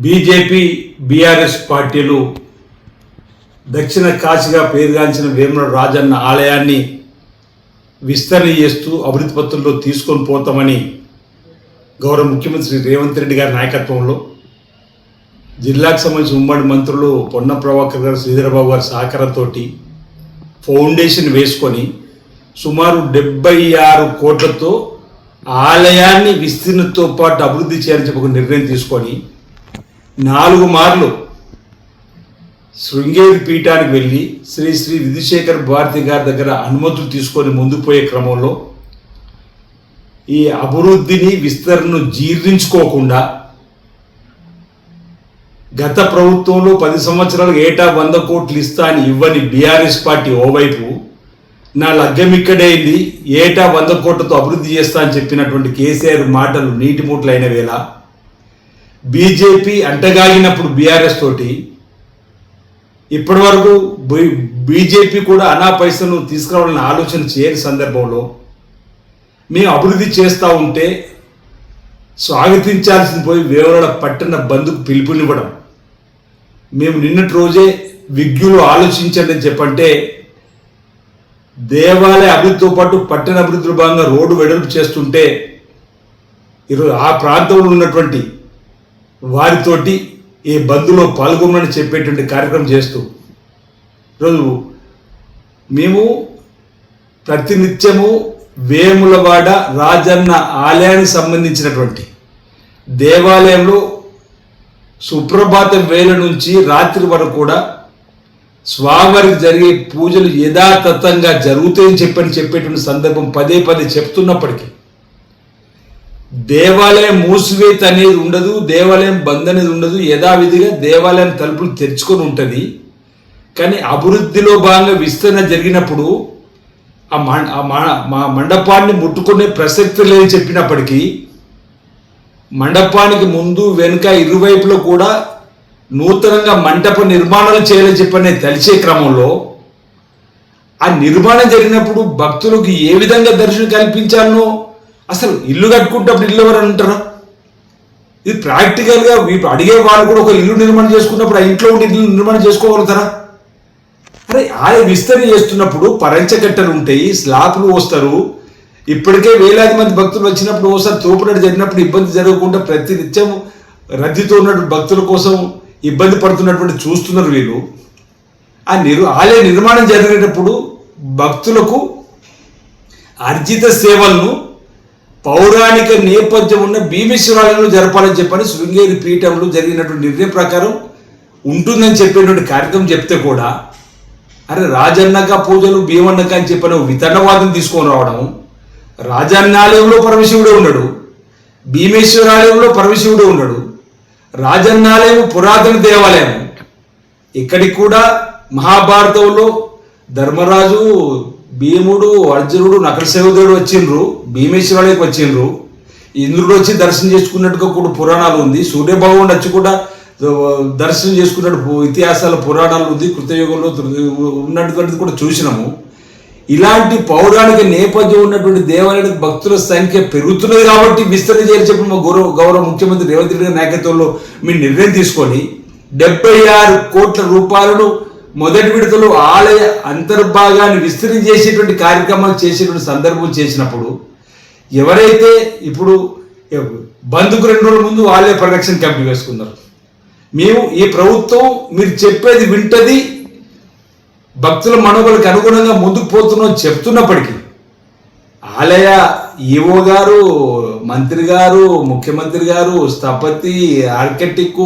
BJP BRS పార్టీలు దక్షిణ కాశీగా పేరుగాంచిన వేముల రాజన్న ఆలయాన్ని విస్తరణ చేస్తూ అభివృద్ధి పత్రంలో తీసుకొని పోతామని గౌరవ ముఖ్యమంత్రి రేవంత్ రెడ్డి గారి నాయకత్వంలో జిల్లాకు సంబంధించిన ఉమ్మడి మంత్రులు పొన్నం ప్రభాకర్ గారు, శ్రీధరబాబు గారి సహకారంతో ఫౌండేషన్ వేసుకొని సుమారు 76 కోట్లతో ఆలయాన్ని విస్తీర్ణతో పాటు అభివృద్ధి చేయాలని చెప్పి ఒక నిర్ణయం తీసుకొని 4 మార్లు శృంగేరి పీఠానికి వెళ్ళి శ్రీ శ్రీ విధుశేఖర్ భారతి గారి దగ్గర అనుమతులు తీసుకొని ముందుకు పోయే క్రమంలో ఈ అభివృద్ధిని విస్తరణను జీర్ణించుకోకుండా గత ప్రభుత్వంలో 10 సంవత్సరాలకు ఏటా 100 కోట్లు ఇస్తా అని ఇవ్వని బీఆర్ఎస్ పార్టీ ఓవైపు నా లగ్గం ఇక్కడైంది ఏటా 100 కోట్లతో అభివృద్ధి చేస్తా అని చెప్పినటువంటి కేసీఆర్ మాటలు నీటి మూటలైన వేళ బీజేపీ అంటగాగినప్పుడు బీఆర్ఎస్ తోటి ఇప్పటి వరకు బీజేపీ కూడా అనా పైసను తీసుకురావాలని ఆలోచన చేయని సందర్భంలో మేము అభివృద్ధి చేస్తూ ఉంటే స్వాగతించాల్సింది పోయి వేవరాడ పట్టణ బంధుకు పిలుపునివ్వడం, మేము నిన్నటి రోజే విజ్ఞులు ఆలోచించండి అని చెప్పంటే దేవాలయ అభివృద్ధితో పాటు పట్టణ అభివృద్ధిలో భాగంగా రోడ్డు వెడల్పు చేస్తుంటే ఈరోజు ఆ ప్రాంతంలో ఉన్నటువంటి వారితోటి ఈ బంధులో పాల్గొమని చెప్పేటువంటి కార్యక్రమం చేస్తూ ఈరోజు మేము ప్రతినిత్యము వేములవాడ రాజన్న ఆలయానికి సంబంధించినటువంటి దేవాలయంలో సుప్రభాతం వేళ నుంచి రాత్రి వరకు కూడా స్వామివారికి జరిగే పూజలు యథాతథంగా జరుగుతాయని చెప్పేటువంటి సందర్భం పదే పదే చెప్తున్నప్పటికీ దేవాలయం మూసివేత అనేది ఉండదు, దేవాలయం బంద్ అనేది ఉండదు, యథావిధిగా దేవాలయం తలుపులు తెరుచుకొని ఉంటుంది. కానీ అభివృద్ధిలో భాగంగా విస్తరణ జరిగినప్పుడు మా మండపాన్ని ముట్టుకునే ప్రసక్తి లేని చెప్పినప్పటికీ మండపానికి ముందు వెనుక ఇరువైపులో కూడా నూతనంగా మంటప నిర్మాణాలు చేయాలని చెప్పని తెలిసే క్రమంలో ఆ నిర్మాణం జరిగినప్పుడు భక్తులకు ఏ విధంగా దర్శనం కల్పించాలనో అసలు ఇల్లు కట్టుకుంటప్పుడు ఇల్లు ఎవరు అంటారా? ఇది ప్రాక్టికల్గా అడిగే వాళ్ళు కూడా ఒక ఇల్లు నిర్మాణం చేసుకున్నప్పుడు ఆ ఇంట్లో ఉండి ఇల్లు నిర్మాణం చేసుకోగలుగుతారా? అరే ఆలయ విస్తరణ చేస్తున్నప్పుడు పరంచకట్టలు ఉంటాయి, స్లాపులు వస్తారు. ఇప్పటికే వేలాది మంది భక్తులు వచ్చినప్పుడు ఒకసారి తోపునట్టు జరిగినప్పుడు ఇబ్బంది జరగకుండా ప్రతి నిత్యం రద్దీతో ఉన్నటువంటి భక్తుల కోసం ఇబ్బంది పడుతున్నటువంటి చూస్తున్నారు వీళ్ళు. ఆలయ నిర్మాణం జరిగేటప్పుడు భక్తులకు అర్జిత సేవలను పౌరాణిక నేపథ్యం ఉన్న భీమేశ్వరాలయంలో జరపాలని చెప్పని శృంగేరి పీఠంలో జరిగినటువంటి నిర్ణయం ప్రకారం ఉంటుందని చెప్పేటువంటి కార్యక్రమం చెప్తే కూడా అరే రాజన్నక పూజలు భీమన్నక అని చెప్పిన వితరణవాదం తీసుకొని రావడం, రాజన్నాలయంలో పరమశివుడే ఉన్నాడు, భీమేశ్వరాలయంలో పరమశివుడే ఉన్నాడు, రాజన్నాలయం పురాతన దేవాలయం. ఇక్కడికి కూడా మహాభారతంలో ధర్మరాజు, భీముడు, అర్జునుడు, నకల సహోదరుడు వచ్చిండ్రు, భీమేశ్వరాలయకు వచ్చిండ్రు. ఇంద్రుడు వచ్చి దర్శనం చేసుకున్నట్టుగా కూడా పురాణాలు ఉంది. సూర్యభగవానుడు వచ్చి కూడా దర్శనం చేసుకున్నట్టు ఇతిహాసాల పురాణాలు ఉంది. కృతయుగంలో ఉన్నటువంటిది కూడా చూసినాము. ఇలాంటి పౌరాణిక నేపథ్యం ఉన్నటువంటి దేవాలయానికి భక్తుల సంఖ్య పెరుగుతున్నది కాబట్టి విస్తరణ చేయాలని చెప్పి మా గౌరవ ముఖ్యమంత్రి రేవంత్ రెడ్డి గారి నాయకత్వంలో మీరు నిర్ణయం తీసుకొని 76 కోట్ల రూపాయలను మొదటి విడతలో ఆలయ అంతర్భాగాన్ని విస్తరణ చేసేటువంటి కార్యక్రమాలు చేసేటువంటి సందర్భం చేసినప్పుడు ఎవరైతే ఇప్పుడు బంధుకు 2 రోజుల ముందు ఆలయ పరిరక్షణ కమిటీ వేసుకున్నారు. మేము ఈ ప్రభుత్వం మీరు చెప్పేది వింటది, భక్తుల మనోబలకు అనుగుణంగా ముందుకు పోతున్నాం చెప్తున్నప్పటికీ ఆలయ ఈవో గారు, మంత్రి గారు, ముఖ్యమంత్రి గారు, స్థపతి, ఆర్కిటెక్ట్,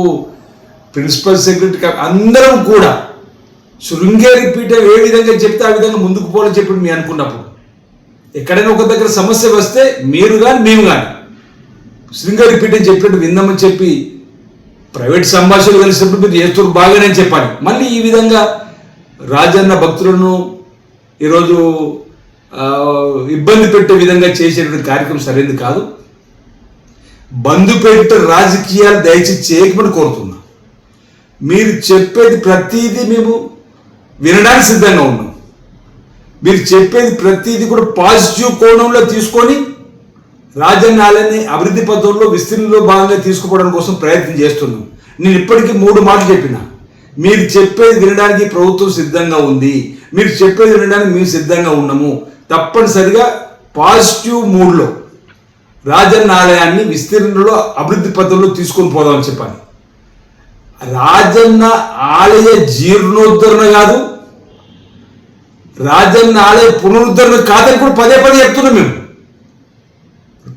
ప్రిన్సిపల్ సెక్రటరీ అందరం కూడా శృంగేరి పీఠం ఏ విధంగా చెప్తే ఆ విధంగా ముందుకు పోవాలని చెప్పి మేము అనుకున్నప్పుడు ఎక్కడైనా ఒక దగ్గర సమస్య వస్తే మీరు కానీ మేము కానీ శృంగేరి పీఠం చెప్పినట్టు విందామని చెప్పి ప్రైవేట్ సంభాషణలు కలిసినప్పుడు మీరు చేస్తున్నారు బాగానే చెప్పాలి. మళ్ళీ ఈ విధంగా రాజన్న భక్తులను ఈరోజు ఇబ్బంది పెట్టే విధంగా చేసేటువంటి కార్యక్రమం సరైనది కాదు. బంధు పెట్టే రాజకీయాలు దయచేసి చేయకమని కోరుతున్నాం. మీరు చెప్పేది ప్రతిదీ మేము వినడానికి సిద్ధంగా ఉన్నాం. మీరు చెప్పేది ప్రతిదీ కూడా పాజిటివ్ కోణంలో తీసుకొని రాజన్న ఆలయాన్ని అభివృద్ధి పథంలో విస్తరణలో భాగంగా తీసుకుపోవడం కోసం ప్రయత్నం చేస్తున్నాం. నేను ఇప్పటికీ 3 మాటలు చెప్పిన. మీరు చెప్పేది వినడానికి ప్రభుత్వం సిద్ధంగా ఉంది, మీరు చెప్పేది వినడానికి మేము సిద్ధంగా ఉన్నాము. తప్పనిసరిగా పాజిటివ్ మూడ్లో రాజన్న ఆలయాన్ని విస్తీర్ణంలో అభివృద్ధి పథంలో తీసుకొని పోదామని చెప్పాను. రాజన్న ఆలయ జీర్ణోద్ధరణ కాదు, రాజన్న ఆలయ పునరుద్ధరణ కాదని కూడా పదే చెప్తున్నాం మేము.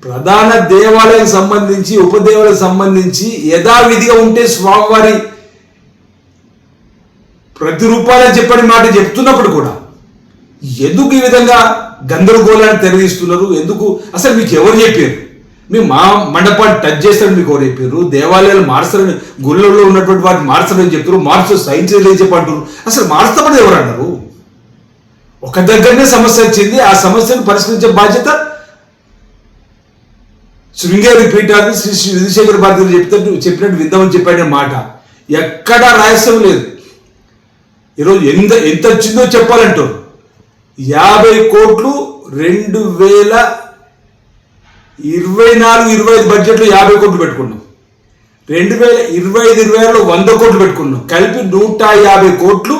ప్రధాన దేవాలయం సంబంధించి ఉపదేవాలయం సంబంధించి యథావిధిగా ఉంటే స్వామివారి ప్రతిరూపాలని చెప్పని మాట చెప్తున్నప్పుడు కూడా ఎందుకు ఈ విధంగా గందరగోళాన్ని తెరదీస్తున్నారు? ఎందుకు? అసలు మీకు ఎవరు చెప్పారు? మేము మా మండపాన్ని టచ్ చేస్తారని మీకు ఎవరు చెప్పారు? దేవాలయాలు మార్చాలని, గుళ్ళల్లో ఉన్నటువంటి వాటిని మార్చాలని చెప్తారు, మార్చు సైన్స్ చెప్పంటారు. అసలు మార్చమని ఎవరు అన్నారు? ఒక దగ్గరనే సమస్య వచ్చింది, ఆ సమస్యను పరిష్కరించే బాధ్యత శృంగేరి పీఠాన్ని శ్రీ శ్రీ విధుశేఖర భారతి చెప్పినట్టు విందామని చెప్పాడే మాట ఎక్కడా రహస్యం లేదు. ఈరోజు ఎంత వచ్చిందో చెప్పాలంటారు. 50 కోట్లు 2024-25 బడ్జెట్లో 50 కోట్లు పెట్టుకున్నాం. 2025-26లో 100 కోట్లు పెట్టుకున్నాం. కలిపి 150 కోట్లు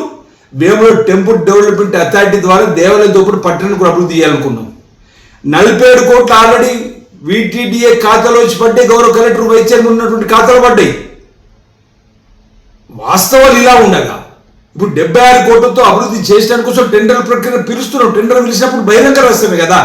వేముల టెంపుల్ డెవలప్మెంట్ అథారిటీ ద్వారా దేవాలయంతో పాటు పట్టణానికి అభివృద్ధి చేయాలనుకున్నాం. 47 కోట్లు ఆల్రెడీ VTDA ఖాతాలో వచ్చి పడ్డాయి, గౌరవ కలెక్టర్ వైస్ చైర్మన్ ఉన్నటువంటి ఖాతాలో పడ్డాయి. వాస్తవాలు ఇలా ఉండగా ఇప్పుడు 76 కోట్లతో అభివృద్ధి చేయడానికి కోసం టెండర్ ప్రక్రియ పిలుస్తున్నాం. టెండర్ పిలిచినప్పుడు బహిరంగ రహస్యమే కదా.